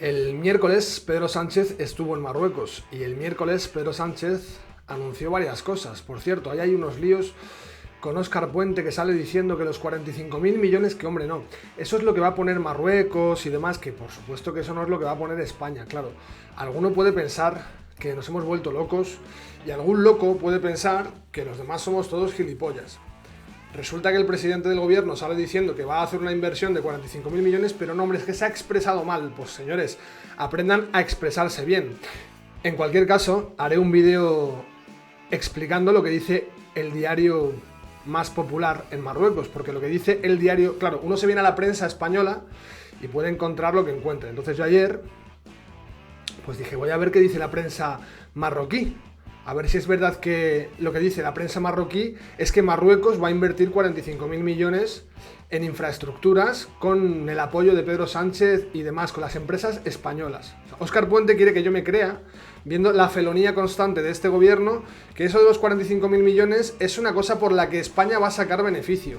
El miércoles Pedro Sánchez estuvo en Marruecos y el miércoles Pedro Sánchez anunció varias cosas. Por cierto, ahí hay unos líos con Óscar Puente que sale diciendo que los 45.000 millones, que hombre no, eso es lo que va a poner Marruecos y demás, que por supuesto que eso no es lo que va a poner España, claro. Alguno puede pensar que nos hemos vuelto locos y algún loco puede pensar que los demás somos todos gilipollas. Resulta que el presidente del gobierno sale diciendo que va a hacer una inversión de 45.000 millones, pero no, hombre, es que se ha expresado mal. Pues señores, aprendan a expresarse bien. En cualquier caso, haré un vídeo explicando lo que dice el diario más popular en Marruecos, porque lo que dice el diario, claro, uno se viene a la prensa española y puede encontrar lo que encuentre. Entonces yo ayer, pues dije, voy a ver qué dice la prensa marroquí. A ver si es verdad que lo que dice la prensa marroquí es que Marruecos va a invertir 45.000 millones en infraestructuras con el apoyo de Pedro Sánchez y demás, con las empresas españolas. O sea, Óscar Puente quiere que yo me crea, viendo la felonía constante de este gobierno, que eso de los 45.000 millones es una cosa por la que España va a sacar beneficio.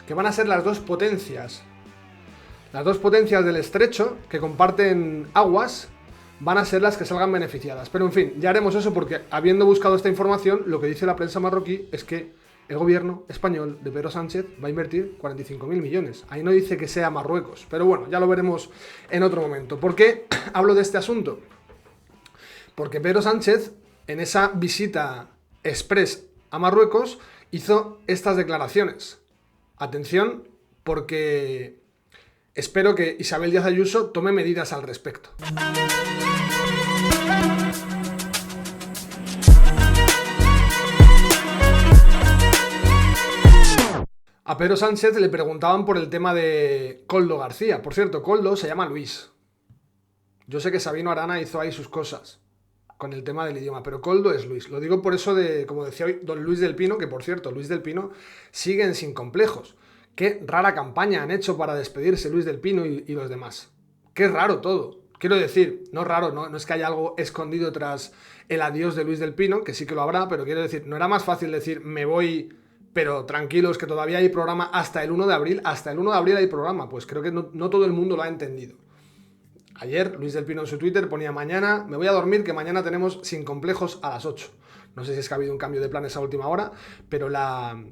Que van a ser las dos potencias del estrecho, que comparten aguas, van a ser las que salgan beneficiadas. Pero en fin, ya haremos eso porque, habiendo buscado esta información, lo que dice la prensa marroquí es que el gobierno español de Pedro Sánchez va a invertir 45.000 millones. Ahí no dice que sea Marruecos, pero bueno, ya lo veremos en otro momento. ¿Por qué hablo de este asunto? Porque Pedro Sánchez, en esa visita express a Marruecos, hizo estas declaraciones. Atención, porque espero que Isabel Díaz Ayuso tome medidas al respecto. A Pedro Sánchez le preguntaban por el tema de Koldo García. Por cierto, Koldo se llama Luis. Yo sé que Sabino Arana hizo ahí sus cosas con el tema del idioma, pero Koldo es Luis. Lo digo por eso de, como decía hoy, don Luis del Pino, que por cierto, Luis del Pino siguen sin complejos. Qué rara campaña han hecho para despedirse Luis del Pino y los demás. Qué raro todo. Quiero decir, no raro, no es que haya algo escondido tras el adiós de Luis del Pino, que sí que lo habrá, pero quiero decir, ¿no era más fácil decir me voy, pero tranquilos que todavía hay programa hasta el 1 de abril? Hasta el 1 de abril hay programa. Pues creo que no todo el mundo lo ha entendido. Ayer Luis del Pino en su Twitter ponía mañana, me voy a dormir, que mañana tenemos Sin Complejos a las 8. No sé si es que ha habido un cambio de planes a última hora, pero la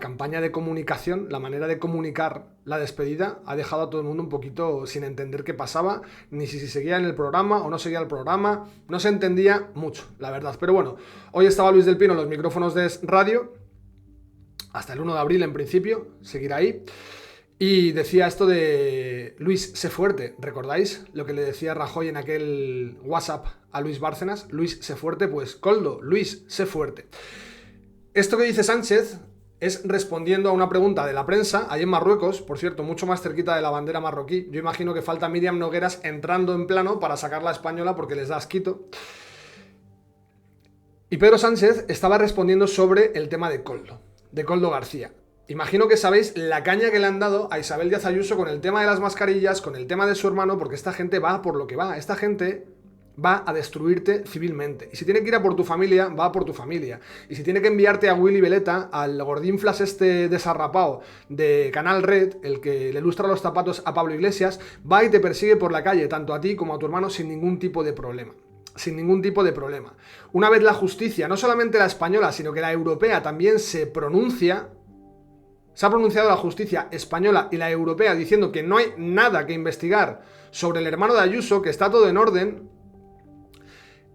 campaña de comunicación, la manera de comunicar la despedida ha dejado a todo el mundo un poquito sin entender qué pasaba, ni si seguía en el programa o no seguía el programa, no se entendía mucho, la verdad. Pero bueno, hoy estaba Luis del Pino en los micrófonos de radio, hasta el 1 de abril en principio, seguirá ahí, y decía esto de Luis, sé fuerte. ¿Recordáis lo que le decía Rajoy en aquel WhatsApp a Luis Bárcenas? Luis, sé fuerte, pues Koldo, Luis, sé fuerte. Esto que dice Sánchez es respondiendo a una pregunta de la prensa, ahí en Marruecos, por cierto, mucho más cerquita de la bandera marroquí. Yo imagino que falta Míriam Nogueras entrando en plano para sacar la española porque les da asquito. Y Pedro Sánchez estaba respondiendo sobre el tema de Koldo García. Imagino que sabéis la caña que le han dado a Isabel Díaz Ayuso con el tema de las mascarillas, con el tema de su hermano, porque esta gente va por lo que va. Esta gente va a destruirte civilmente. Y si tiene que ir a por tu familia, va a por tu familia. Y si tiene que enviarte a Willy Veleta, al gordinflas este desarrapado de Canal Red, el que le lustra los zapatos a Pablo Iglesias, va y te persigue por la calle, tanto a ti como a tu hermano, sin ningún tipo de problema. Sin ningún tipo de problema. Una vez la justicia, no solamente la española, sino que la europea también se pronuncia, se ha pronunciado la justicia española y la europea diciendo que no hay nada que investigar sobre el hermano de Ayuso, que está todo en orden.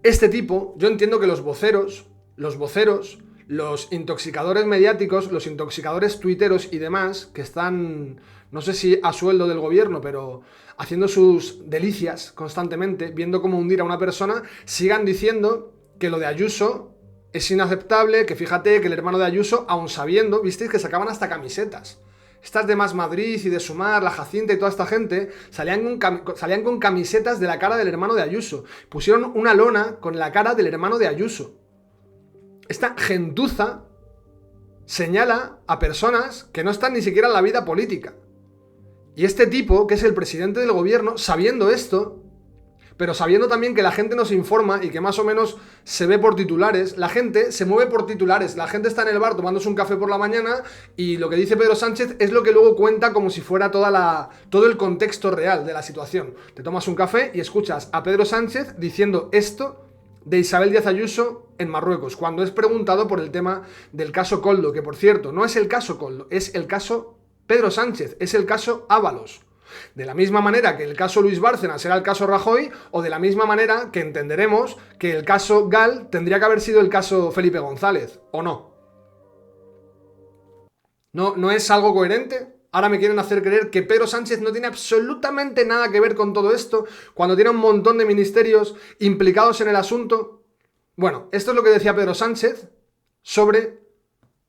Este tipo, yo entiendo que los voceros, los intoxicadores mediáticos, los intoxicadores tuiteros y demás, que están, no sé si a sueldo del gobierno, pero haciendo sus delicias constantemente, viendo cómo hundir a una persona, sigan diciendo que lo de Ayuso es inaceptable, que fíjate que el hermano de Ayuso, aun sabiendo, visteis que sacaban hasta camisetas. Estas de Más Madrid y de Sumar, la Jacinta y toda esta gente, salían con camisetas de la cara del hermano de Ayuso. Pusieron una lona con la cara del hermano de Ayuso. Esta gentuza señala a personas que no están ni siquiera en la vida política. Y este tipo, que es el presidente del gobierno, sabiendo esto, pero sabiendo también que la gente nos informa y que más o menos se ve por titulares. La gente se mueve por titulares, la gente está en el bar tomándose un café por la mañana y lo que dice Pedro Sánchez es lo que luego cuenta como si fuera todo el contexto real de la situación. Te tomas un café y escuchas a Pedro Sánchez diciendo esto de Isabel Díaz Ayuso en Marruecos, cuando es preguntado por el tema del caso Koldo, que por cierto, no es el caso Koldo, es el caso Pedro Sánchez, es el caso Ábalos. De la misma manera que el caso Luis Bárcenas será el caso Rajoy, o de la misma manera que entenderemos que el caso Gal tendría que haber sido el caso Felipe González, ¿o no? ¿No es algo coherente? Ahora me quieren hacer creer que Pedro Sánchez no tiene absolutamente nada que ver con todo esto, cuando tiene un montón de ministerios implicados en el asunto. Bueno, esto es lo que decía Pedro Sánchez sobre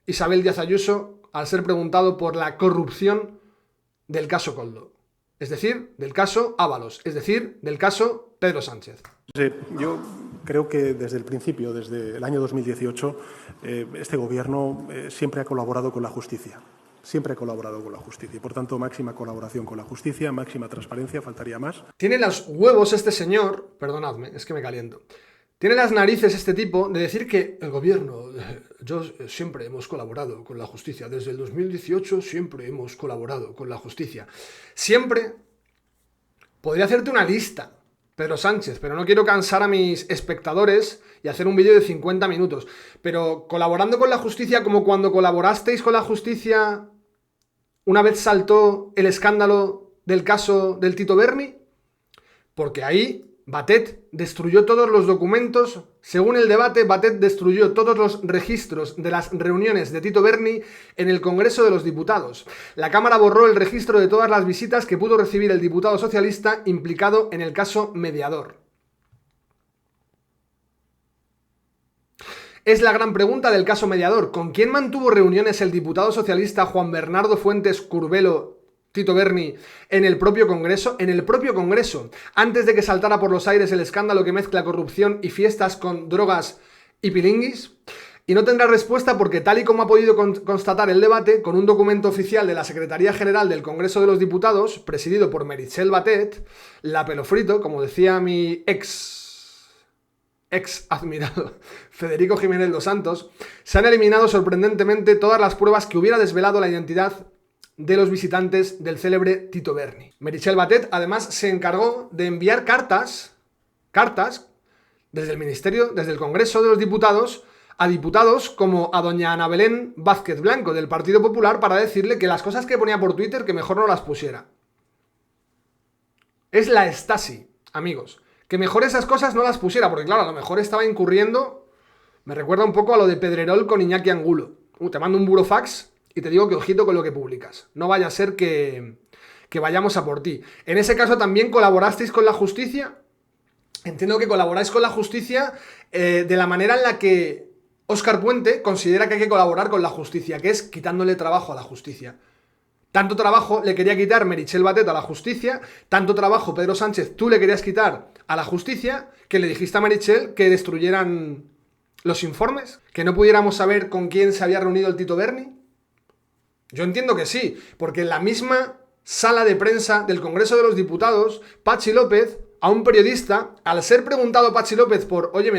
Isabel Díaz Ayuso al ser preguntado por la corrupción del caso Koldo. Es decir, del caso Ábalos, es decir, del caso Pedro Sánchez. Sí, yo creo que desde el principio, desde el año 2018, este Gobierno siempre ha colaborado con la justicia. Siempre ha colaborado con la justicia y, por tanto, máxima colaboración con la justicia, máxima transparencia, faltaría más. Tiene los huevos este señor, perdonadme, es que me caliento. Tiene las narices este tipo de decir que el gobierno, yo siempre hemos colaborado con la justicia, desde el 2018 siempre hemos colaborado con la justicia. Siempre. Podría hacerte una lista, Pedro Sánchez, pero no quiero cansar a mis espectadores y hacer un vídeo de 50 minutos. Pero colaborando con la justicia como cuando colaborasteis con la justicia una vez saltó el escándalo del caso del Tito Berni, porque ahí Batet destruyó todos los documentos. Según el debate, Batet destruyó todos los registros de las reuniones de Tito Berni en el Congreso de los Diputados. La Cámara borró el registro de todas las visitas que pudo recibir el diputado socialista implicado en el caso Mediador. Es la gran pregunta del caso Mediador. ¿Con quién mantuvo reuniones el diputado socialista Juan Bernardo Fuentes Curbelo Tito Berni en el propio Congreso? En el propio Congreso, antes de que saltara por los aires el escándalo que mezcla corrupción y fiestas con drogas y pilinguis. Y no tendrá respuesta porque, tal y como ha podido constatar el debate, con un documento oficial de la Secretaría General del Congreso de los Diputados, presidido por Meritxell Batet, la pelofrito, como decía mi ex admirado Federico Jiménez Los Santos, se han eliminado sorprendentemente todas las pruebas que hubiera desvelado la identidad de los visitantes del célebre Tito Berni. Meritxell Batet además se encargó de enviar cartas desde el Ministerio, desde el Congreso de los Diputados, a diputados como a doña Ana Belén Vázquez Blanco del Partido Popular para decirle que las cosas que ponía por Twitter que mejor no las pusiera. Es la Stasi, amigos. Que mejor esas cosas no las pusiera, porque claro, a lo mejor estaba incurriendo, me recuerda un poco a lo de Pedrerol con Iñaki Angulo. Te mando un burofax y te digo que ojito con lo que publicas. No vaya a ser que vayamos a por ti. En ese caso también colaborasteis con la justicia. Entiendo que colaboráis con la justicia de la manera en la que Óscar Puente considera que hay que colaborar con la justicia, que es quitándole trabajo a la justicia. Tanto trabajo le quería quitar Meritxell Batet a la justicia, tanto trabajo, Pedro Sánchez, tú le querías quitar a la justicia, que le dijiste a Meritxell que destruyeran los informes, que no pudiéramos saber con quién se había reunido el Tito Berni. Yo entiendo que sí, porque en la misma sala de prensa del Congreso de los Diputados, Patxi López, a un periodista, al ser preguntado Patxi López por, oye,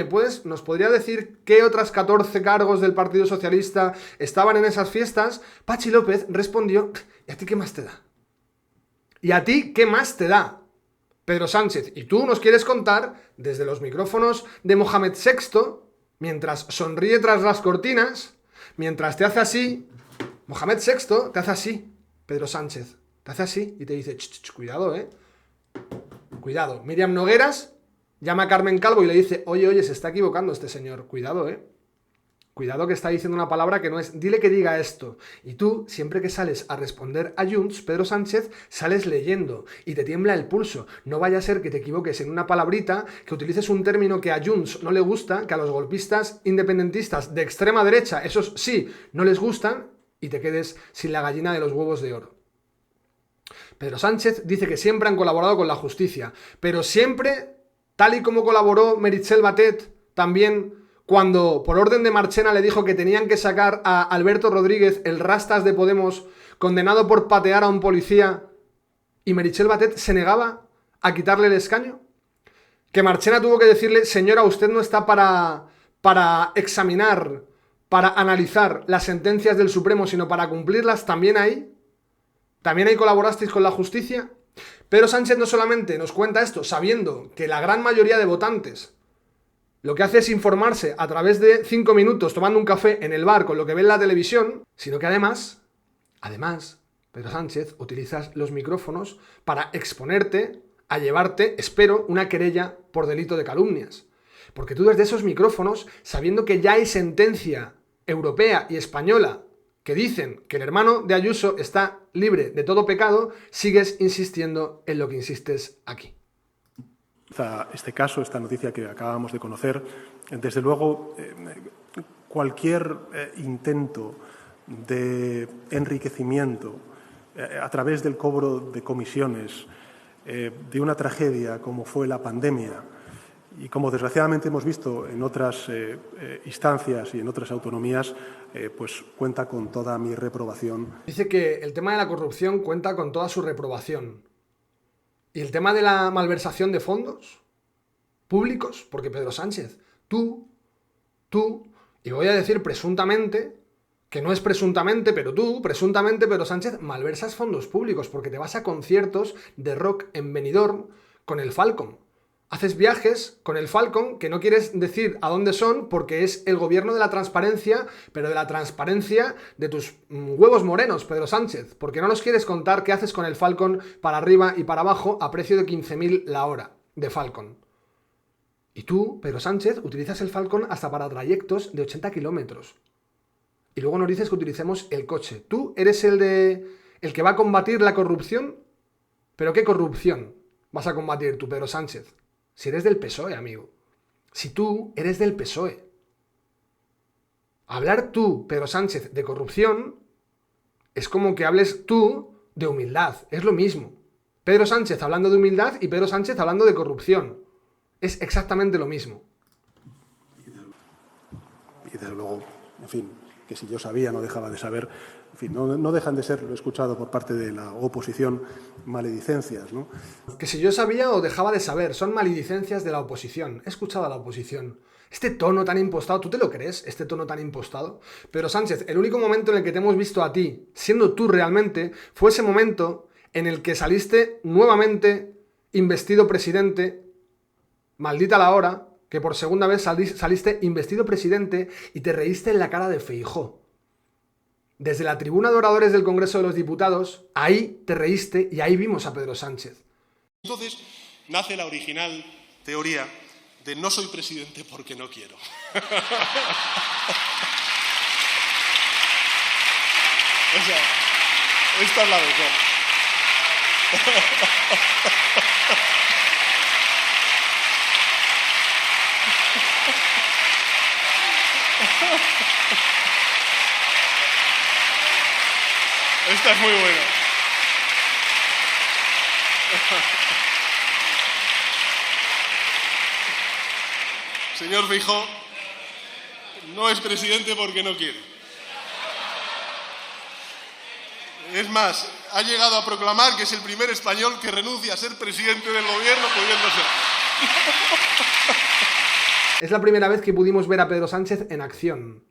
¿nos podría decir qué otras 14 cargos del Partido Socialista estaban en esas fiestas? Patxi López respondió, ¿y a ti qué más te da? ¿Y a ti qué más te da, Pedro Sánchez? Y tú nos quieres contar, desde los micrófonos de Mohamed VI, mientras sonríe tras las cortinas, mientras te hace así, Mohamed VI te hace así, Pedro Sánchez, te hace así y te dice, cuidado, cuidado. Miriam Nogueras llama a Carmen Calvo y le dice, oye, se está equivocando este señor, cuidado, cuidado que está diciendo una palabra que no es, dile que diga esto. Y tú, siempre que sales a responder a Junts, Pedro Sánchez, sales leyendo y te tiembla el pulso. No vaya a ser que te equivoques en una palabrita, que utilices un término que a Junts no le gusta, que a los golpistas independentistas de extrema derecha, esos sí, no les gustan, y te quedes sin la gallina de los huevos de oro. Pedro Sánchez dice que siempre han colaborado con la justicia, pero siempre, tal y como colaboró Meritxell Batet, también cuando por orden de Marchena le dijo que tenían que sacar a Alberto Rodríguez, el rastas de Podemos, condenado por patear a un policía, y Meritxell Batet se negaba a quitarle el escaño. Que Marchena tuvo que decirle, señora, usted no está para examinar, para analizar las sentencias del Supremo, sino para cumplirlas. También ahí colaborasteis con la justicia. Pedro Sánchez no solamente nos cuenta esto, sabiendo que la gran mayoría de votantes lo que hace es informarse a través de 5 minutos tomando un café en el bar con lo que ve en la televisión, sino que además, Pedro Sánchez, utilizas los micrófonos para exponerte a llevarte, espero, una querella por delito de calumnias. Porque tú desde esos micrófonos, sabiendo que ya hay sentencia europea y española que dicen que el hermano de Ayuso está libre de todo pecado, sigues insistiendo en lo que insistes aquí. Este caso, esta noticia que acabamos de conocer, desde luego cualquier intento de enriquecimiento a través del cobro de comisiones de una tragedia como fue la pandemia y como desgraciadamente hemos visto en otras instancias y en otras autonomías, pues cuenta con toda mi reprobación. Dice que el tema de la corrupción cuenta con toda su reprobación. ¿Y el tema de la malversación de fondos públicos? Porque Pedro Sánchez, tú, y voy a decir presuntamente, que no es presuntamente, pero tú, presuntamente, Pedro Sánchez, malversas fondos públicos porque te vas a conciertos de rock en Benidorm con el Falcon. Haces viajes con el Falcon que no quieres decir a dónde son porque es el gobierno de la transparencia, pero de la transparencia de tus huevos morenos, Pedro Sánchez, porque no nos quieres contar qué haces con el Falcon para arriba y para abajo a precio de 15.000 la hora de Falcon. Y tú, Pedro Sánchez, utilizas el Falcon hasta para trayectos de 80 kilómetros. Y luego nos dices que utilicemos el coche. ¿Tú eres el que va a combatir la corrupción? ¿Pero qué corrupción vas a combatir tú, Pedro Sánchez? Si eres del PSOE, amigo. Si tú eres del PSOE. Hablar tú, Pedro Sánchez, de corrupción es como que hables tú de humildad. Es lo mismo. Pedro Sánchez hablando de humildad y Pedro Sánchez hablando de corrupción. Es exactamente lo mismo. Y desde luego, en fin, que si yo sabía no dejaba de saber, en fin, no dejan de ser, lo he escuchado por parte de la oposición, maledicencias, ¿no? Que si yo sabía o dejaba de saber, son maledicencias de la oposición. He escuchado a la oposición. Este tono tan impostado, ¿tú te lo crees? Este tono tan impostado. Pero Sánchez, el único momento en el que te hemos visto a ti, siendo tú realmente, fue ese momento en el que saliste nuevamente investido presidente, maldita la hora, que por segunda vez saliste investido presidente y te reíste en la cara de Feijóo. Desde la tribuna de oradores del Congreso de los Diputados, ahí te reíste y ahí vimos a Pedro Sánchez. Entonces nace la original teoría de no soy presidente porque no quiero. O sea, esta es la mejor. Esta es muy buena. Señor Feijóo, no es presidente porque no quiere. Es más, ha llegado a proclamar que es el primer español que renuncia a ser presidente del gobierno pudiendo ser. Es la primera vez que pudimos ver a Pedro Sánchez en acción.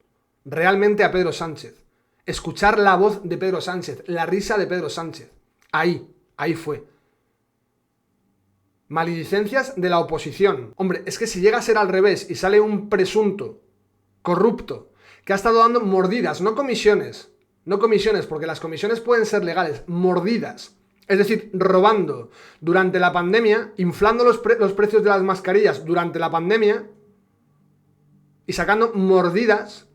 Realmente a Pedro Sánchez. Escuchar la voz de Pedro Sánchez, la risa de Pedro Sánchez. Ahí fue. Maledicencias de la oposición. Hombre, es que si llega a ser al revés y sale un presunto corrupto que ha estado dando mordidas, no comisiones, porque las comisiones pueden ser legales, mordidas, es decir, robando durante la pandemia, inflando los precios de las mascarillas durante la pandemia y sacando mordidas,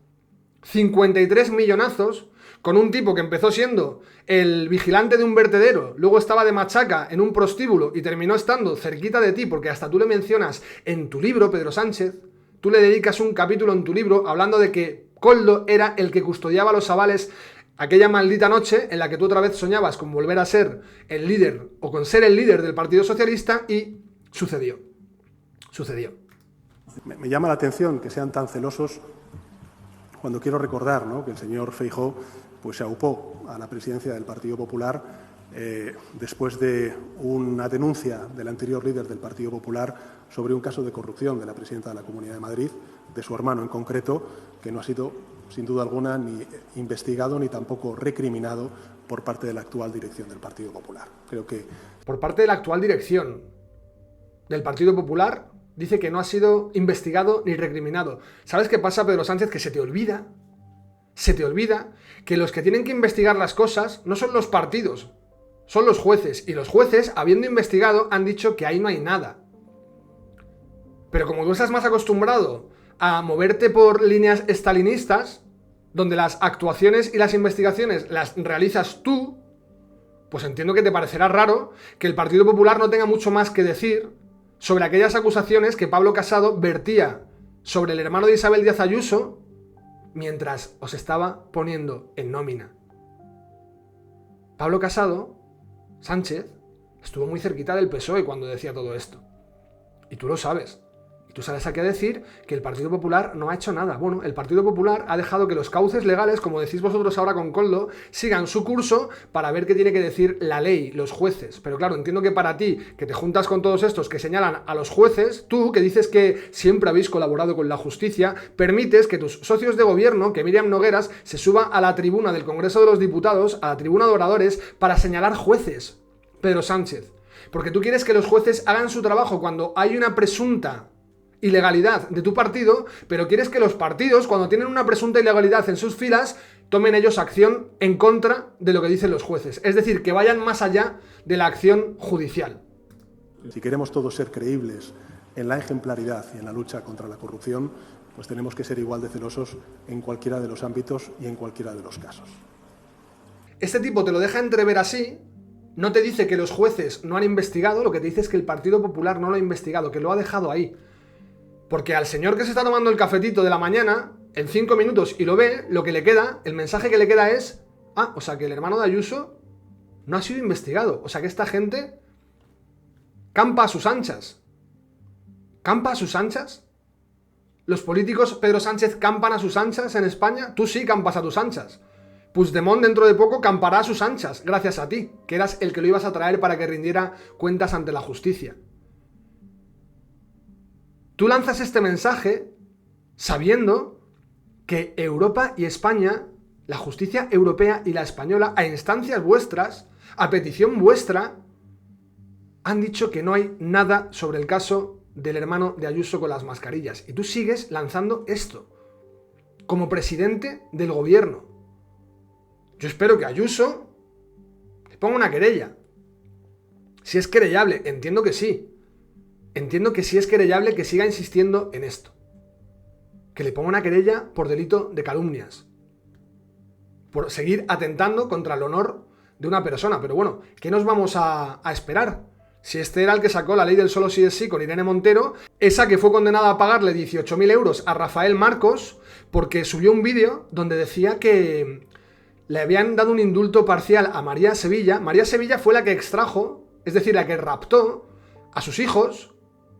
53 millonazos, con un tipo que empezó siendo el vigilante de un vertedero, luego estaba de machaca en un prostíbulo y terminó estando cerquita de ti, porque hasta tú le mencionas en tu libro, Pedro Sánchez, tú le dedicas un capítulo en tu libro hablando de que Koldo era el que custodiaba los avales aquella maldita noche en la que tú otra vez soñabas con volver a ser el líder o con ser el líder del Partido Socialista y sucedió. Me llama la atención que sean tan celosos cuando quiero recordar, ¿no?, que el señor Feijóo pues se aupó a la presidencia del Partido Popular después de una denuncia del anterior líder del Partido Popular sobre un caso de corrupción de la presidenta de la Comunidad de Madrid, de su hermano en concreto, que no ha sido, sin duda alguna, ni investigado ni tampoco recriminado por parte de la actual dirección del Partido Popular. Creo que... Por parte de la actual dirección del Partido Popular dice que no ha sido investigado ni recriminado. ¿Sabes qué pasa, Pedro Sánchez? Que se te olvida que los que tienen que investigar las cosas no son los partidos, son los jueces. Y los jueces, habiendo investigado, han dicho que ahí no hay nada. Pero como tú estás más acostumbrado a moverte por líneas estalinistas, donde las actuaciones y las investigaciones las realizas tú, pues entiendo que te parecerá raro que el Partido Popular no tenga mucho más que decir sobre aquellas acusaciones que Pablo Casado vertía sobre el hermano de Isabel Díaz Ayuso mientras os estaba poniendo en nómina. Pablo Casado, Sánchez, estuvo muy cerquita del PSOE cuando decía todo esto. Y tú lo sabes. Y tú sales aquí a decir que el Partido Popular no ha hecho nada. Bueno, el Partido Popular ha dejado que los cauces legales, como decís vosotros ahora con Koldo, sigan su curso para ver qué tiene que decir la ley, los jueces. Pero claro, entiendo que para ti, que te juntas con todos estos que señalan a los jueces, tú, que dices que siempre habéis colaborado con la justicia, permites que tus socios de gobierno, que Míriam Nogueras, se suba a la tribuna del Congreso de los Diputados, a la tribuna de oradores, para señalar jueces. Pedro Sánchez. Porque tú quieres que los jueces hagan su trabajo cuando hay una presunta ilegalidad de tu partido, pero quieres que los partidos, cuando tienen una presunta ilegalidad en sus filas, tomen ellos acción en contra de lo que dicen los jueces. Es decir, que vayan más allá de la acción judicial. Si queremos todos ser creíbles en la ejemplaridad y en la lucha contra la corrupción, pues tenemos que ser igual de celosos en cualquiera de los ámbitos y en cualquiera de los casos. Este tipo te lo deja entrever así, no te dice que los jueces no han investigado, lo que te dice es que el Partido Popular no lo ha investigado, que lo ha dejado ahí. Porque al señor que se está tomando el cafetito de la mañana, en 5 minutos, y lo ve, lo que le queda, el mensaje que le queda es: ah, o sea que el hermano de Ayuso no ha sido investigado. O sea que esta gente campa a sus anchas. ¿Campa a sus anchas? ¿Los políticos, Pedro Sánchez, campan a sus anchas en España? Tú sí campas a tus anchas. Puigdemont dentro de poco campará a sus anchas, gracias a ti, que eras el que lo ibas a traer para que rindiera cuentas ante la justicia. Tú lanzas este mensaje sabiendo que Europa y España, la justicia europea y la española, a instancias vuestras, a petición vuestra, han dicho que no hay nada sobre el caso del hermano de Ayuso con las mascarillas. Y tú sigues lanzando esto como presidente del gobierno. Yo espero que Ayuso le ponga una querella. Si es querellable, entiendo que sí. Entiendo que si es querellable, que siga insistiendo en esto. Que le ponga una querella por delito de calumnias. Por seguir atentando contra el honor de una persona. Pero bueno, ¿qué nos vamos a esperar? Si este era el que sacó la ley del solo sí es sí con Irene Montero, esa que fue condenada a pagarle 18.000 euros a Rafael Marcos porque subió un vídeo donde decía que le habían dado un indulto parcial a María Sevilla. María Sevilla fue la que extrajo, es decir, la que raptó a sus hijos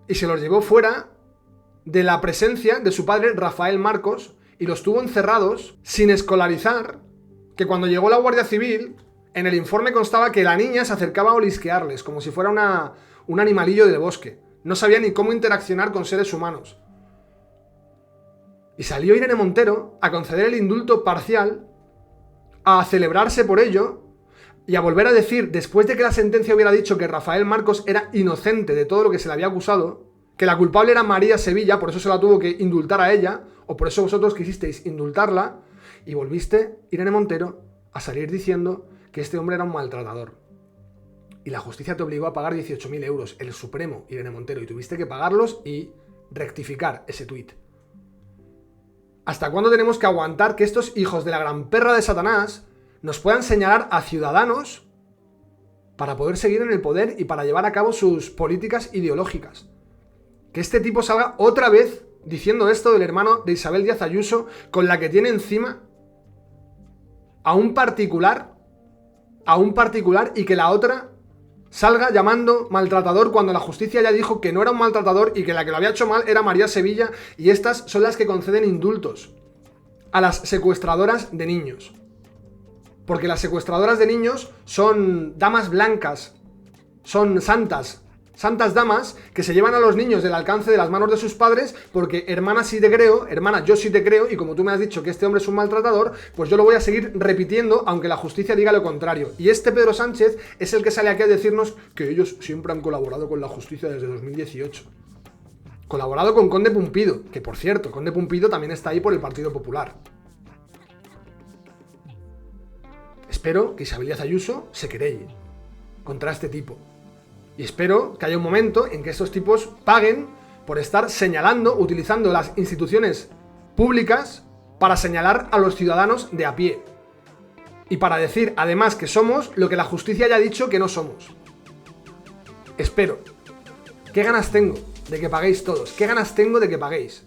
y se los llevó fuera de la presencia de su padre Rafael Marcos y los tuvo encerrados sin escolarizar, que cuando llegó la Guardia Civil, en el informe constaba que la niña se acercaba a olisquearles, como si fuera un animalillo del bosque. No sabía ni cómo interaccionar con seres humanos. Y salió Irene Montero a conceder el indulto parcial, a celebrarse por ello y a volver a decir, después de que la sentencia hubiera dicho que Rafael Marcos era inocente de todo lo que se le había acusado, que la culpable era María Sevilla, por eso se la tuvo que indultar a ella, o por eso vosotros quisisteis indultarla, y volviste, Irene Montero, a salir diciendo que este hombre era un maltratador. Y la justicia te obligó a pagar 18.000 euros, el Supremo, Irene Montero, y tuviste que pagarlos y rectificar ese tuit. ¿Hasta cuándo tenemos que aguantar que estos hijos de la gran perra de Satanás nos puedan señalar a ciudadanos para poder seguir en el poder y para llevar a cabo sus políticas ideológicas? Que este tipo salga otra vez diciendo esto del hermano de Isabel Díaz Ayuso, con la que tiene encima a un particular, y que la otra salga llamando maltratador cuando la justicia ya dijo que no era un maltratador y que la que lo había hecho mal era María Sevilla, y estas son las que conceden indultos a las secuestradoras de niños. porque las secuestradoras de niños son damas blancas, son santas damas que se llevan a los niños del alcance de las manos de sus padres porque hermana yo sí te creo, y como tú me has dicho que este hombre es un maltratador, pues yo lo voy a seguir repitiendo aunque la justicia diga lo contrario. Y este Pedro Sánchez es el que sale aquí a decirnos que ellos siempre han colaborado con la justicia desde 2018. Colaborado con Conde Pumpido, que por cierto, Conde Pumpido también está ahí por el Partido Popular. Espero que Isabel Díaz Ayuso se querelle contra este tipo. Y espero que haya un momento en que estos tipos paguen por estar señalando, utilizando las instituciones públicas para señalar a los ciudadanos de a pie. Y para decir, además, que somos lo que la justicia ya ha dicho que no somos. Espero. ¿Qué ganas tengo de que paguéis todos? ¿Qué ganas tengo de que paguéis?